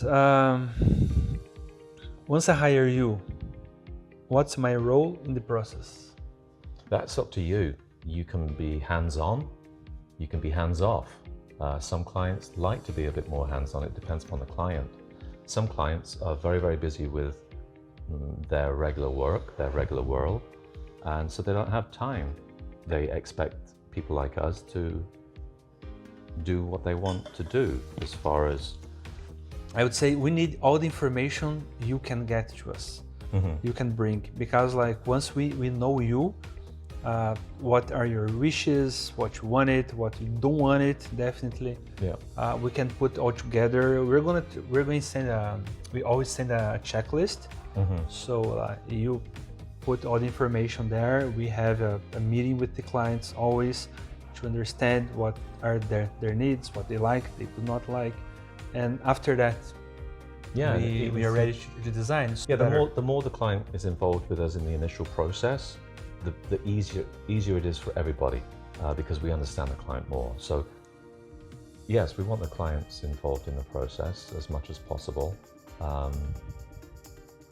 process. Once I hire you, what's my role in the process? That's up to you. You can be hands-on, you can be hands-off. Some clients like to be a bit more hands-on. It depends upon the client. Some clients are very, very busy with their regular work, their regular world, and so they don't have time. They expect people like us to do what they want to do as far as... I would say we need all the information you can get to us. You can bring, because like once we know you, what are your wishes, what you want it, what you don't want it, definitely. Yeah. We can put all together. We're going to send we always send a checklist. So you put all the information there. We have a meeting with the clients always to understand what are their needs, what they like, they do not like. And after that, yeah, we are ready to design. Yeah, the more the client is involved with us in the initial process, the easier it is for everybody, because we understand the client more. So yes, we want the clients involved in the process as much as possible.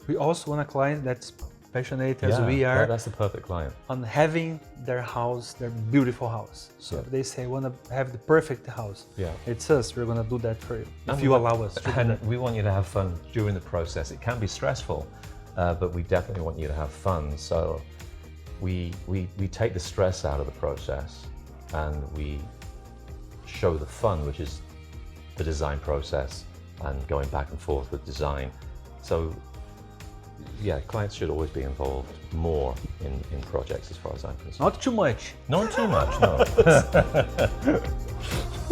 We also want a client that's passionate as we are. That's the perfect client. On having their house, their beautiful house. So if they say, I want to have the perfect house, it's us, we're going to do that for you, if you allow us to do that. We want you to have fun during the process. It can be stressful, but we definitely want you to have fun. So we take the stress out of the process and we show the fun, which is the design process and going back and forth with design. So yeah, clients should always be involved more in projects as far as I'm concerned. Not too much. Not too much, no.